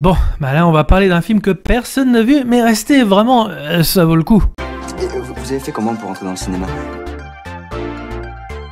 Bon, bah là on va parler d'un film que personne n'a vu, mais restez vraiment, ça vaut le coup. Et vous avez fait comment pour entrer dans le cinéma?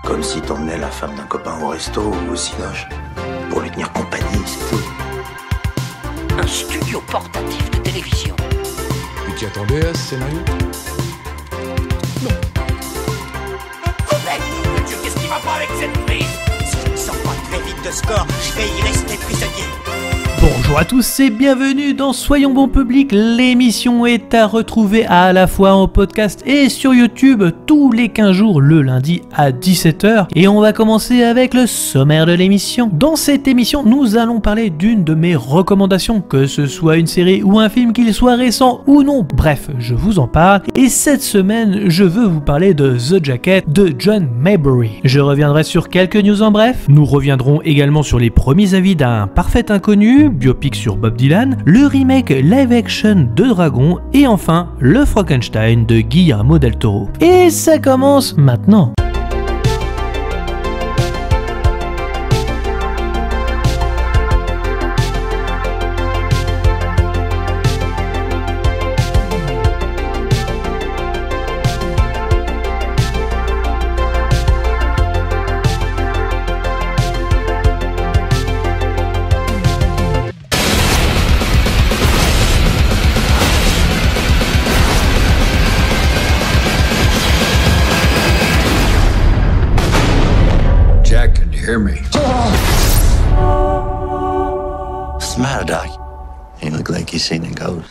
Comme si t'emmenais la femme d'un copain au resto ou au cinoche. Pour lui tenir compagnie, c'est tout. Un studio portatif de télévision. Tu t'y attendais à ce scénario? Dieu, qu'est-ce qui va pas avec cette prise? Si je ne sors pas très vite de score, je vais y rester prisonnier. Bonjour à tous et bienvenue dans Soyons Bon Public. L'émission est à retrouver à la fois en podcast et sur YouTube tous les 15 jours le lundi à 17h. Et on va commencer avec le sommaire de l'émission. Dans cette émission, nous allons parler d'une de mes recommandations, que ce soit une série ou un film, qu'il soit récent ou non. Bref, je vous en parle. Et cette semaine, je veux vous parler de The Jacket de John Maybury. Je reviendrai sur quelques news en bref. Nous reviendrons également sur les premiers avis d'un parfait inconnu, biopic sur Bob Dylan, le remake live-action de Dragon et enfin le Frankenstein de Guillermo del Toro. Et ça commence maintenant. Hear me. What's the matter, Doc? You look like you've seen a ghost.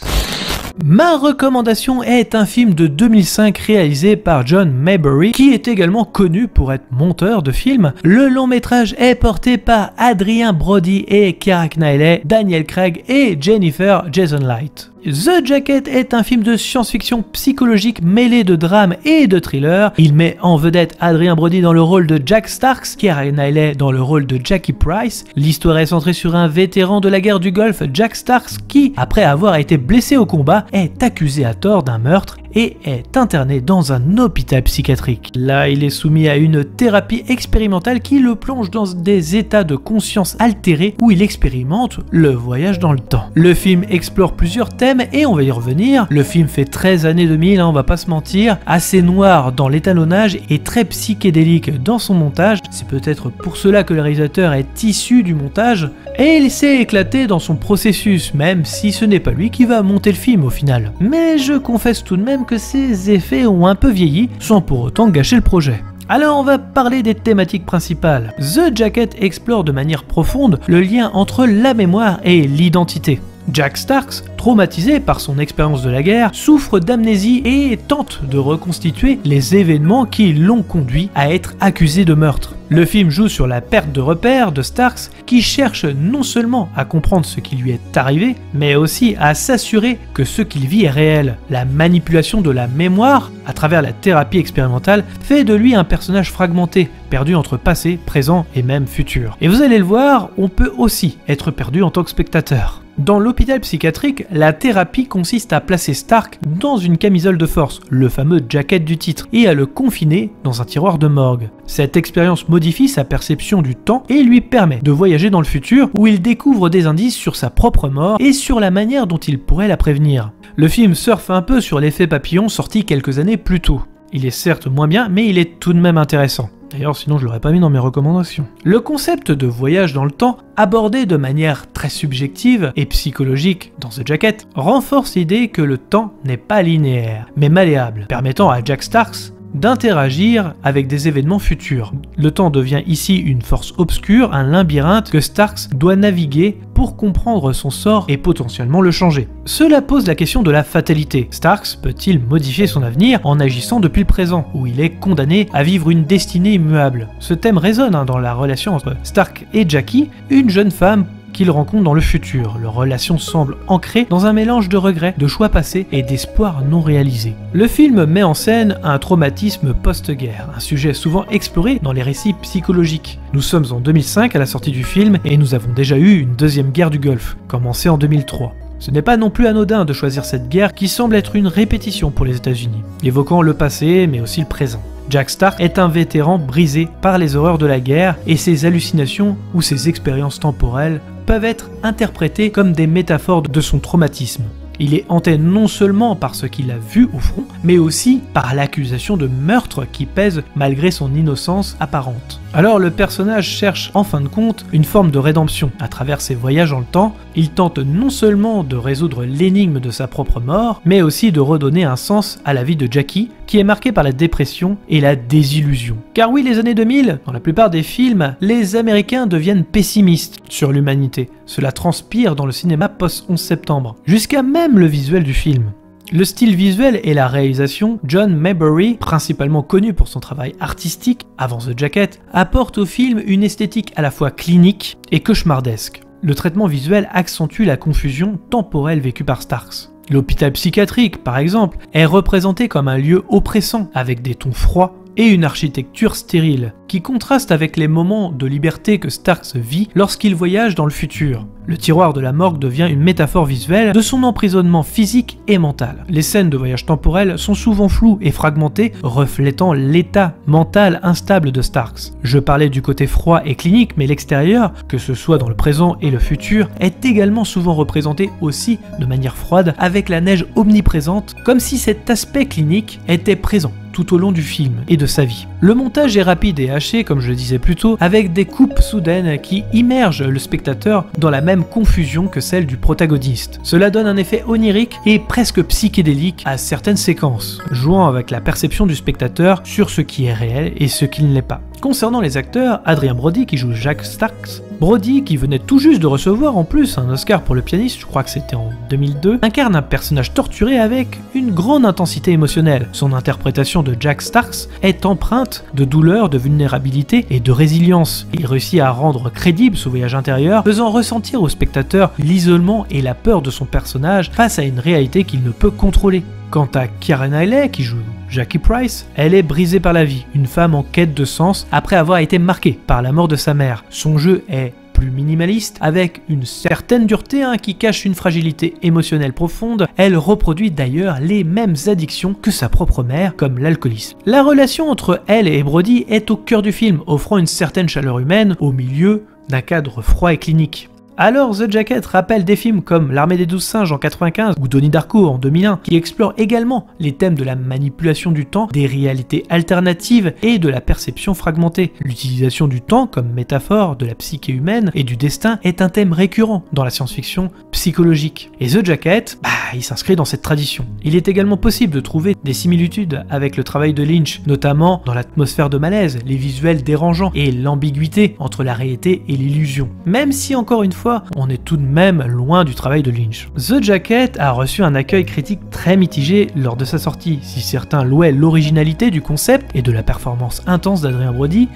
Ma recommandation est un film de 2005 réalisé par John Maybury, qui est également connu pour être monteur de films. Le long métrage est porté par Adrien Brody et Keira Knightley, Daniel Craig et Jennifer Jason Leigh. The Jacket est un film de science-fiction psychologique mêlé de drame et de thriller. Il met en vedette Adrien Brody dans le rôle de Jack Starks, Keira Knightley dans le rôle de Jackie Price. L'histoire est centrée sur un vétéran de la guerre du Golfe, Jack Starks, qui, après avoir été blessé au combat, est accusé à tort d'un meurtre et est interné dans un hôpital psychiatrique. Là, il est soumis à une thérapie expérimentale qui le plonge dans des états de conscience altérés où il expérimente le voyage dans le temps. Le film explore plusieurs thèmes et on va y revenir. Le film fait 13 années 2000, on va pas se mentir, assez noir dans l'étalonnage et très psychédélique dans son montage. C'est peut-être pour cela que le réalisateur est issu du montage et il s'est éclaté dans son processus, même si ce n'est pas lui qui va monter le film au final. Mais je confesse tout de même que ses effets ont un peu vieilli, sans pour autant gâcher le projet. Alors on va parler des thématiques principales. The Jacket explore de manière profonde le lien entre la mémoire et l'identité. Jack Starks, traumatisé par son expérience de la guerre, souffre d'amnésie et tente de reconstituer les événements qui l'ont conduit à être accusé de meurtre. Le film joue sur la perte de repères de Starks qui cherche non seulement à comprendre ce qui lui est arrivé, mais aussi à s'assurer que ce qu'il vit est réel. La manipulation de la mémoire à travers la thérapie expérimentale fait de lui un personnage fragmenté, perdu entre passé, présent et même futur. Et vous allez le voir, on peut aussi être perdu en tant que spectateur. Dans l'hôpital psychiatrique, la thérapie consiste à placer Stark dans une camisole de force, le fameux jacket du titre, et à le confiner dans un tiroir de morgue. Cette expérience modifie sa perception du temps et lui permet de voyager dans le futur où il découvre des indices sur sa propre mort et sur la manière dont il pourrait la prévenir. Le film surfe un peu sur l'effet papillon sorti quelques années plus tôt. Il est certes moins bien, mais il est tout de même intéressant. D'ailleurs, sinon je l'aurais pas mis dans mes recommandations. Le concept de voyage dans le temps, abordé de manière très subjective et psychologique dans The Jacket, renforce l'idée que le temps n'est pas linéaire, mais malléable, permettant à Jack Starks d'interagir avec des événements futurs. Le temps devient ici une force obscure, un labyrinthe que Starks doit naviguer pour comprendre son sort et potentiellement le changer. Cela pose la question de la fatalité. Starks peut-il modifier son avenir en agissant depuis le présent, où il est condamné à vivre une destinée immuable? Ce thème résonne dans la relation entre Stark et Jackie, une jeune femme qu'il rencontre dans le futur. Leur relation semble ancrée dans un mélange de regrets, de choix passés et d'espoirs non réalisés. Le film met en scène un traumatisme post-guerre, un sujet souvent exploré dans les récits psychologiques. Nous sommes en 2005 à la sortie du film et nous avons déjà eu une deuxième guerre du Golfe, commencée en 2003. Ce n'est pas non plus anodin de choisir cette guerre qui semble être une répétition pour les États-Unis, évoquant le passé mais aussi le présent. Jack Stark est un vétéran brisé par les horreurs de la guerre et ses hallucinations ou ses expériences temporelles peuvent être interprétés comme des métaphores de son traumatisme. Il est hanté non seulement par ce qu'il a vu au front, mais aussi par l'accusation de meurtre qui pèse malgré son innocence apparente. Alors le personnage cherche en fin de compte une forme de rédemption. À travers ses voyages dans le temps, il tente non seulement de résoudre l'énigme de sa propre mort, mais aussi de redonner un sens à la vie de Jackie, qui est marquée par la dépression et la désillusion. Car oui, les années 2000, dans la plupart des films, les Américains deviennent pessimistes sur l'humanité. Cela transpire dans le cinéma post-11 septembre, jusqu'à même le visuel du film. Le style visuel et la réalisation, John Maybury, principalement connu pour son travail artistique avant The Jacket, apporte au film une esthétique à la fois clinique et cauchemardesque. Le traitement visuel accentue la confusion temporelle vécue par Starks. L'hôpital psychiatrique, par exemple, est représenté comme un lieu oppressant avec des tons froids et une architecture stérile, qui contraste avec les moments de liberté que Starks vit lorsqu'il voyage dans le futur. Le tiroir de la morgue devient une métaphore visuelle de son emprisonnement physique et mental. Les scènes de voyage temporel sont souvent floues et fragmentées, reflétant l'état mental instable de Starks. Je parlais du côté froid et clinique, mais l'extérieur, que ce soit dans le présent et le futur, est également souvent représenté aussi de manière froide, avec la neige omniprésente, comme si cet aspect clinique était présent tout au long du film et de sa vie. Le montage est rapide et haché, comme je le disais plus tôt, avec des coupes soudaines qui immergent le spectateur dans la même confusion que celle du protagoniste. Cela donne un effet onirique et presque psychédélique à certaines séquences, jouant avec la perception du spectateur sur ce qui est réel et ce qui ne l'est pas. Concernant les acteurs, Adrien Brody qui joue Jack Starks, Brody qui venait tout juste de recevoir en plus un Oscar pour le pianiste, je crois que c'était en 2002, incarne un personnage torturé avec une grande intensité émotionnelle. Son interprétation de Jack Starks est empreinte de douleur, de vulnérabilité et de résilience. Il réussit à rendre crédible ce voyage intérieur, faisant ressentir au spectateur l'isolement et la peur de son personnage face à une réalité qu'il ne peut contrôler. Quant à Keira Knightley, qui joue Jackie Price, elle est brisée par la vie, une femme en quête de sens après avoir été marquée par la mort de sa mère. Son jeu est plus minimaliste, avec une certaine dureté qui cache une fragilité émotionnelle profonde. Elle reproduit d'ailleurs les mêmes addictions que sa propre mère, comme l'alcoolisme. La relation entre elle et Brody est au cœur du film, offrant une certaine chaleur humaine au milieu d'un cadre froid et clinique. Alors The Jacket rappelle des films comme L'Armée des 12 singes en 95 ou Donnie Darko en 2001 qui explorent également les thèmes de la manipulation du temps, des réalités alternatives et de la perception fragmentée. L'utilisation du temps comme métaphore de la psyché humaine et du destin est un thème récurrent dans la science-fiction psychologique. Et The Jacket, il s'inscrit dans cette tradition. Il est également possible de trouver des similitudes avec le travail de Lynch, notamment dans l'atmosphère de malaise, les visuels dérangeants et l'ambiguïté entre la réalité et l'illusion. Même si encore une fois, on est tout de même loin du travail de Lynch. The Jacket a reçu un accueil critique très mitigé lors de sa sortie. Si certains louaient l'originalité du concept et de la performance intense d'Adrien Brody,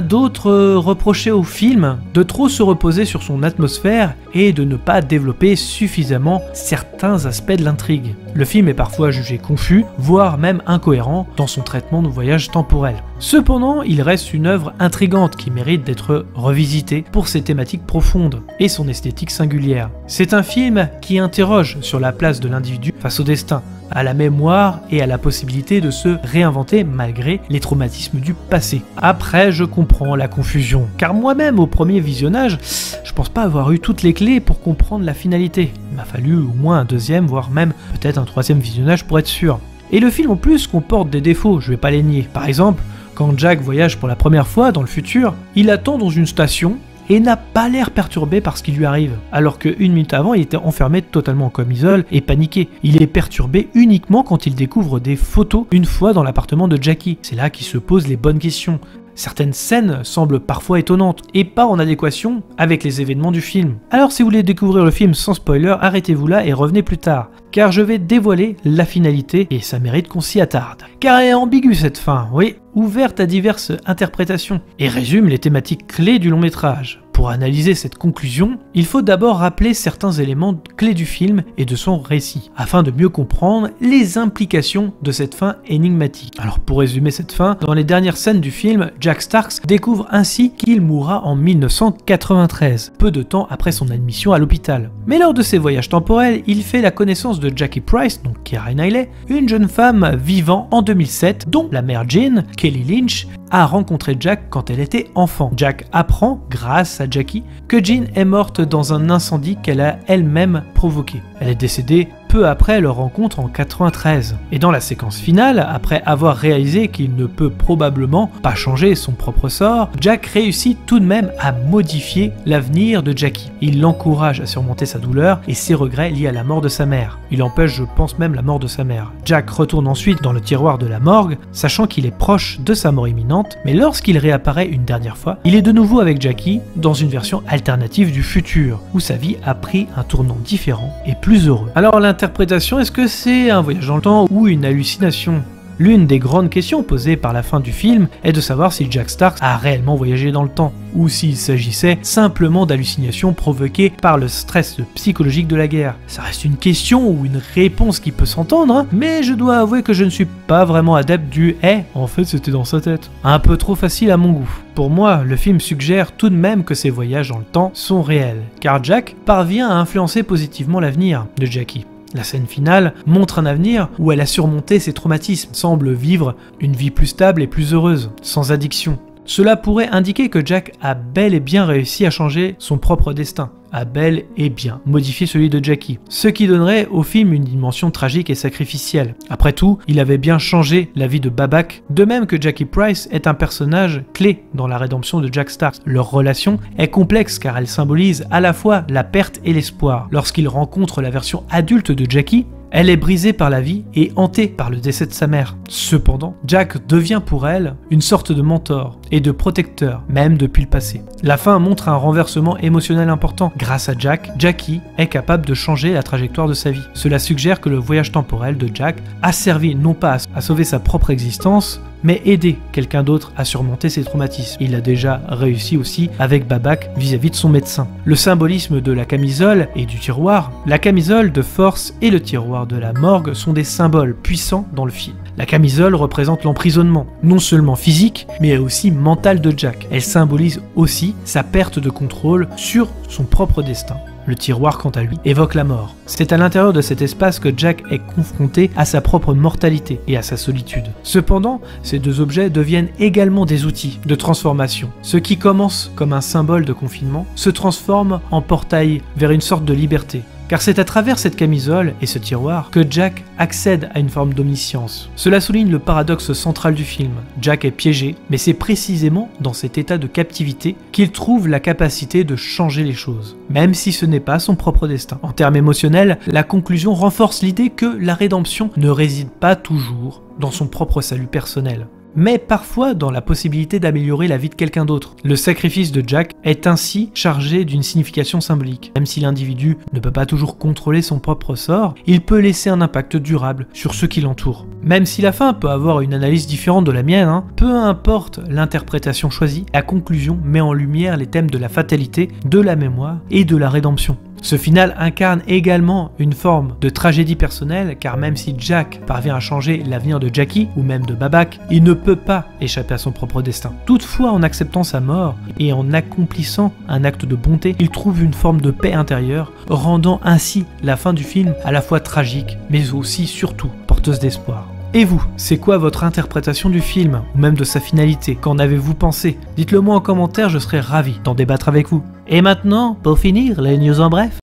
d'autres reprochaient au film de trop se reposer sur son atmosphère et de ne pas développer suffisamment certains aspects de l'intrigue. Le film est parfois jugé confus, voire même incohérent dans son traitement de voyage temporel. Cependant, il reste une œuvre intrigante qui mérite d'être revisitée pour ses thématiques profondes et son esthétique singulière. C'est un film qui interroge sur la place de l'individu face au destin, à la mémoire et à la possibilité de se réinventer malgré les traumatismes du passé. Après, je comprends la confusion, car moi-même au premier visionnage, je pense pas avoir eu toutes les clés pour comprendre la finalité. Il m'a fallu au moins un deuxième, voire même peut-être un troisième visionnage pour être sûr. Et le film en plus comporte des défauts, je vais pas les nier. Par exemple, quand Jack voyage pour la première fois dans le futur, il attend dans une station et n'a pas l'air perturbé par ce qui lui arrive, alors que 1 minute avant il était enfermé totalement en camisole et paniqué. Il est perturbé uniquement quand il découvre des photos une fois dans l'appartement de Jackie. C'est là qu'il se pose les bonnes questions. Certaines scènes semblent parfois étonnantes et pas en adéquation avec les événements du film. Alors si vous voulez découvrir le film sans spoiler, arrêtez-vous là et revenez plus tard, car je vais dévoiler la finalité et ça mérite qu'on s'y attarde. Car elle est ambiguë cette fin, oui, ouverte à diverses interprétations, et résume les thématiques clés du long métrage. Pour analyser cette conclusion, il faut d'abord rappeler certains éléments clés du film et de son récit, afin de mieux comprendre les implications de cette fin énigmatique. Alors pour résumer cette fin, dans les dernières scènes du film, Jack Starks découvre ainsi qu'il mourra en 1993, peu de temps après son admission à l'hôpital. Mais lors de ses voyages temporels, il fait la connaissance de Jackie Price, donc Keira Knightley, une jeune femme vivant en 2007, dont la mère Jean, Kelly Lynch, a rencontré Jack quand elle était enfant. Jack apprend, grâce à Jackie, que Jean est morte dans un incendie qu'elle a elle-même provoqué. Elle est décédée peu après leur rencontre en 93. Et dans la séquence finale, après avoir réalisé qu'il ne peut probablement pas changer son propre sort, Jack réussit tout de même à modifier l'avenir de Jackie. Il l'encourage à surmonter sa douleur et ses regrets liés à la mort de sa mère. Il empêche, je pense même, la mort de sa mère. Jack retourne ensuite dans le tiroir de la morgue, sachant qu'il est proche de sa mort imminente, mais lorsqu'il réapparaît une dernière fois, il est de nouveau avec Jackie dans une version alternative du futur, où sa vie a pris un tournant différent et plus heureux. Alors l'interprétation, est-ce que c'est un voyage dans le temps ou une hallucination ? L'une des grandes questions posées par la fin du film est de savoir si Jack Stark a réellement voyagé dans le temps, ou s'il s'agissait simplement d'hallucinations provoquées par le stress psychologique de la guerre. Ça reste une question ou une réponse qui peut s'entendre, hein, mais je dois avouer que je ne suis pas vraiment adepte du « Eh, en fait c'était dans sa tête ». Un peu trop facile à mon goût. Pour moi, le film suggère tout de même que ces voyages dans le temps sont réels, car Jack parvient à influencer positivement l'avenir de Jackie. La scène finale montre un avenir où elle a surmonté ses traumatismes, semble vivre une vie plus stable et plus heureuse, sans addiction. Cela pourrait indiquer que Jack a bel et bien réussi à changer son propre destin, a bel et bien modifié celui de Jackie, ce qui donnerait au film une dimension tragique et sacrificielle. Après tout, il avait bien changé la vie de Babak, de même que Jackie Price est un personnage clé dans la rédemption de Jack Stark. Leur relation est complexe car elle symbolise à la fois la perte et l'espoir. Lorsqu'il rencontre la version adulte de Jackie, elle est brisée par la vie et hantée par le décès de sa mère. Cependant, Jack devient pour elle une sorte de mentor et de protecteur, même depuis le passé. La fin montre un renversement émotionnel important. Grâce à Jack, Jackie est capable de changer la trajectoire de sa vie. Cela suggère que le voyage temporel de Jack a servi non pas à sauver sa propre existence, mais aider quelqu'un d'autre à surmonter ses traumatismes. Il a déjà réussi aussi avec Babak vis-à-vis de son médecin. Le symbolisme de la camisole et du tiroir, la camisole de force et le tiroir de la morgue sont des symboles puissants dans le film. La camisole représente l'emprisonnement, non seulement physique, mais aussi mental de Jack. Elle symbolise aussi sa perte de contrôle sur son propre destin. Le tiroir, quant à lui, évoque la mort. C'est à l'intérieur de cet espace que Jack est confronté à sa propre mortalité et à sa solitude. Cependant, ces deux objets deviennent également des outils de transformation. Ce qui commence comme un symbole de confinement se transforme en portail vers une sorte de liberté. Car c'est à travers cette camisole et ce tiroir que Jack accède à une forme d'omniscience. Cela souligne le paradoxe central du film. Jack est piégé, mais c'est précisément dans cet état de captivité qu'il trouve la capacité de changer les choses, même si ce n'est pas son propre destin. En termes émotionnels, la conclusion renforce l'idée que la rédemption ne réside pas toujours dans son propre salut personnel, mais parfois dans la possibilité d'améliorer la vie de quelqu'un d'autre. Le sacrifice de Jack est ainsi chargé d'une signification symbolique. Même si l'individu ne peut pas toujours contrôler son propre sort, il peut laisser un impact durable sur ceux qui l'entourent. Même si la fin peut avoir une analyse différente de la mienne, peu importe l'interprétation choisie, la conclusion met en lumière les thèmes de la fatalité, de la mémoire et de la rédemption. Ce final incarne également une forme de tragédie personnelle, car même si Jack parvient à changer l'avenir de Jackie, ou même de Babak, il ne peut pas échapper à son propre destin. Toutefois, en acceptant sa mort et en accomplissant un acte de bonté, il trouve une forme de paix intérieure, rendant ainsi la fin du film à la fois tragique, mais aussi surtout porteuse d'espoir. Et vous, c'est quoi votre interprétation du film, ou même de sa finalité? Qu'en avez-vous pensé? Dites-le moi en commentaire, je serai ravi d'en débattre avec vous. Et maintenant, pour finir, les news en bref.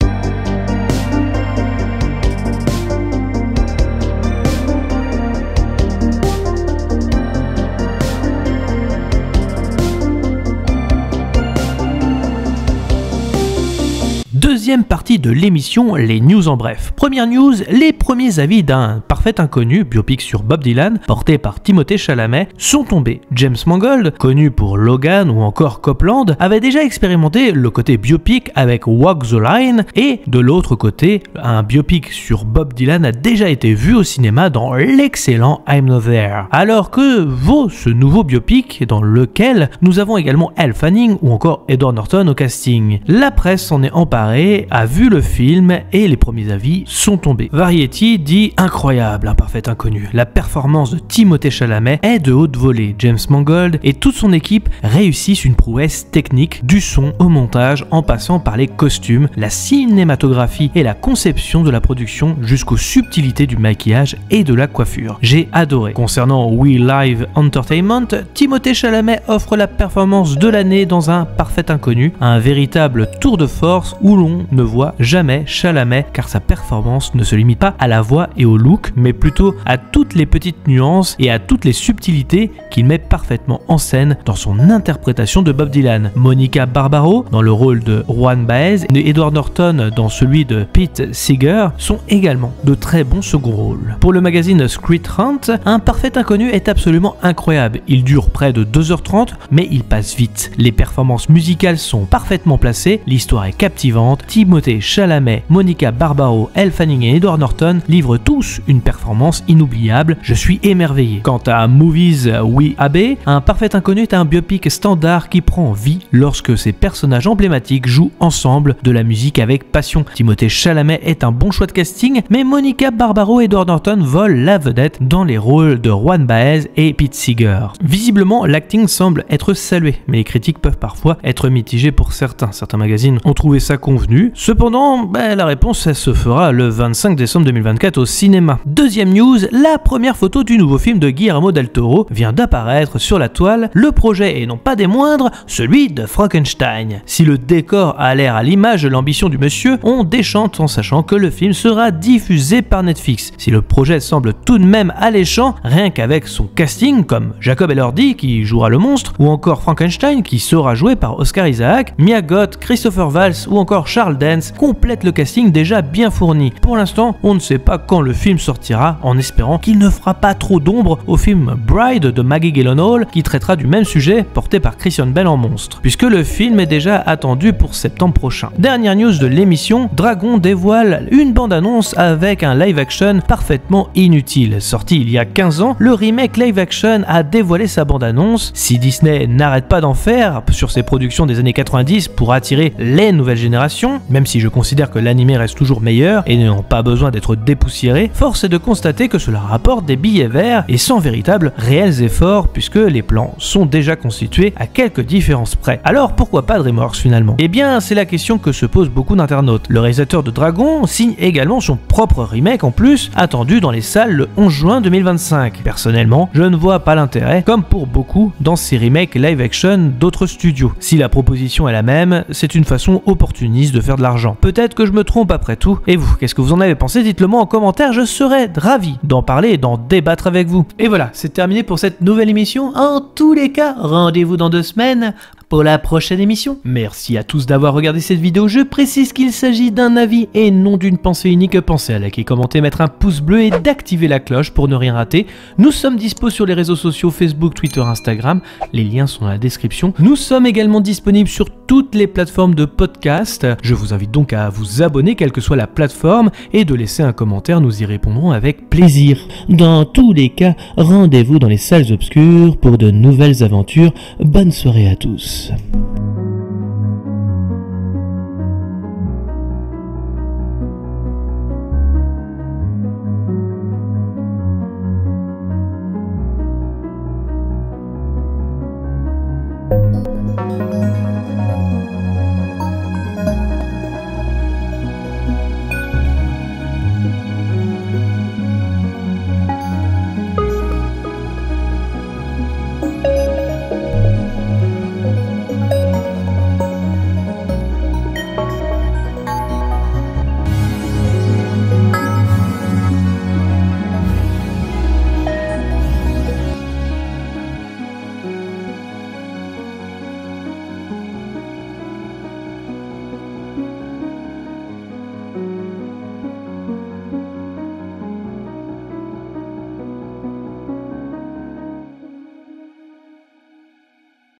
Deuxième partie de l'émission, les news en bref. Première news, les premiers avis d'un parfait inconnu, biopic sur Bob Dylan, porté par Timothée Chalamet, sont tombés. James Mangold, connu pour Logan ou encore Copland, avait déjà expérimenté le côté biopic avec Walk the Line, et de l'autre côté, un biopic sur Bob Dylan a déjà été vu au cinéma dans l'excellent I'm Not There. Alors que vaut ce nouveau biopic dans lequel nous avons également Elle Fanning ou encore Edward Norton au casting? La presse s'en est emparée Chalamet a vu le film et les premiers avis sont tombés. Variety dit « Incroyable, un parfait inconnu. La performance de Timothée Chalamet est de haute volée. James Mangold et toute son équipe réussissent une prouesse technique du son au montage en passant par les costumes, la cinématographie et la conception de la production jusqu'aux subtilités du maquillage et de la coiffure. J'ai adoré. » Concernant We Live Entertainment, Timothée Chalamet offre la performance de l'année dans un parfait inconnu, un véritable tour de force où l'on ne voit jamais Chalamet car sa performance ne se limite pas à la voix et au look, mais plutôt à toutes les petites nuances et à toutes les subtilités qu'il met parfaitement en scène dans son interprétation de Bob Dylan. Monica Barbaro dans le rôle de Juan Baez et Edward Norton dans celui de Pete Seeger sont également de très bons second rôles. Pour le magazine Street Hunt, un parfait inconnu est absolument incroyable. Il dure près de 2h30, mais il passe vite. Les performances musicales sont parfaitement placées, l'histoire est captivante. Timothée Chalamet, Monica Barbaro, Elle Fanning et Edward Norton livrent tous une performance inoubliable. Je suis émerveillé. Quant à Movies We Abbey, un parfait inconnu est un biopic standard qui prend vie lorsque ses personnages emblématiques jouent ensemble de la musique avec passion. Timothée Chalamet est un bon choix de casting, mais Monica Barbaro et Edward Norton volent la vedette dans les rôles de Juan Baez et Pete Seeger. Visiblement, l'acting semble être salué, mais les critiques peuvent parfois être mitigées pour certains. Certains magazines ont trouvé ça convenu. Cependant, la réponse elle se fera le 25 décembre 2024 au cinéma. Deuxième news, la première photo du nouveau film de Guillermo del Toro vient d'apparaître sur la toile. Le projet est non pas des moindres, celui de Frankenstein. Si le décor a l'air à l'image de l'ambition du monsieur, on déchante en sachant que le film sera diffusé par Netflix. Si le projet semble tout de même alléchant, rien qu'avec son casting comme Jacob Elordi qui jouera le monstre, ou encore Frankenstein qui sera joué par Oscar Isaac, Mia Goth, Christopher Waltz ou encore Charles Dance complètent le casting déjà bien fourni. Pour l'instant, on ne sait pas quand le film sortira, en espérant qu'il ne fera pas trop d'ombre au film Bride de Maggie Gyllenhaal qui traitera du même sujet porté par Christian Bale en monstre, puisque le film est déjà attendu pour septembre prochain. Dernière news de l'émission, Dragon dévoile une bande-annonce avec un live-action parfaitement inutile. Sorti il y a 15 ans, le remake live-action a dévoilé sa bande-annonce. Si Disney n'arrête pas d'en faire sur ses productions des années 90 pour attirer les nouvelles générations, même si je considère que l'animé reste toujours meilleur et n'ayant pas besoin d'être dépoussiéré, force est de constater que cela rapporte des billets verts et sans véritable réels efforts puisque les plans sont déjà constitués à quelques différences près. Alors pourquoi pas DreamWorks finalement? Eh bien c'est la question que se posent beaucoup d'internautes. Le réalisateur de Dragon signe également son propre remake en plus, attendu dans les salles le 11 juin 2025. Personnellement, je ne vois pas l'intérêt, comme pour beaucoup, dans ces remakes live-action d'autres studios. Si la proposition est la même, c'est une façon opportuniste de faire de l'argent. Peut-être que je me trompe après tout. Et vous, qu'est-ce que vous en avez pensé? Dites-le moi en commentaire, je serais ravi d'en parler et d'en débattre avec vous. Et voilà, c'est terminé pour cette nouvelle émission. En tous les cas, rendez-vous dans 2 semaines pour la prochaine émission. Merci à tous d'avoir regardé cette vidéo. Je précise qu'il s'agit d'un avis et non d'une pensée unique. Pensez à liker, commenter, mettre un pouce bleu et d'activer la cloche pour ne rien rater. Nous sommes dispo sur les réseaux sociaux Facebook, Twitter, Instagram. Les liens sont dans la description. Nous sommes également disponibles sur toutes les plateformes de podcast. Je vous invite donc à vous abonner quelle que soit la plateforme et de laisser un commentaire. Nous y répondrons avec plaisir. Dans tous les cas, rendez-vous dans les salles obscures pour de nouvelles aventures. Bonne soirée à tous.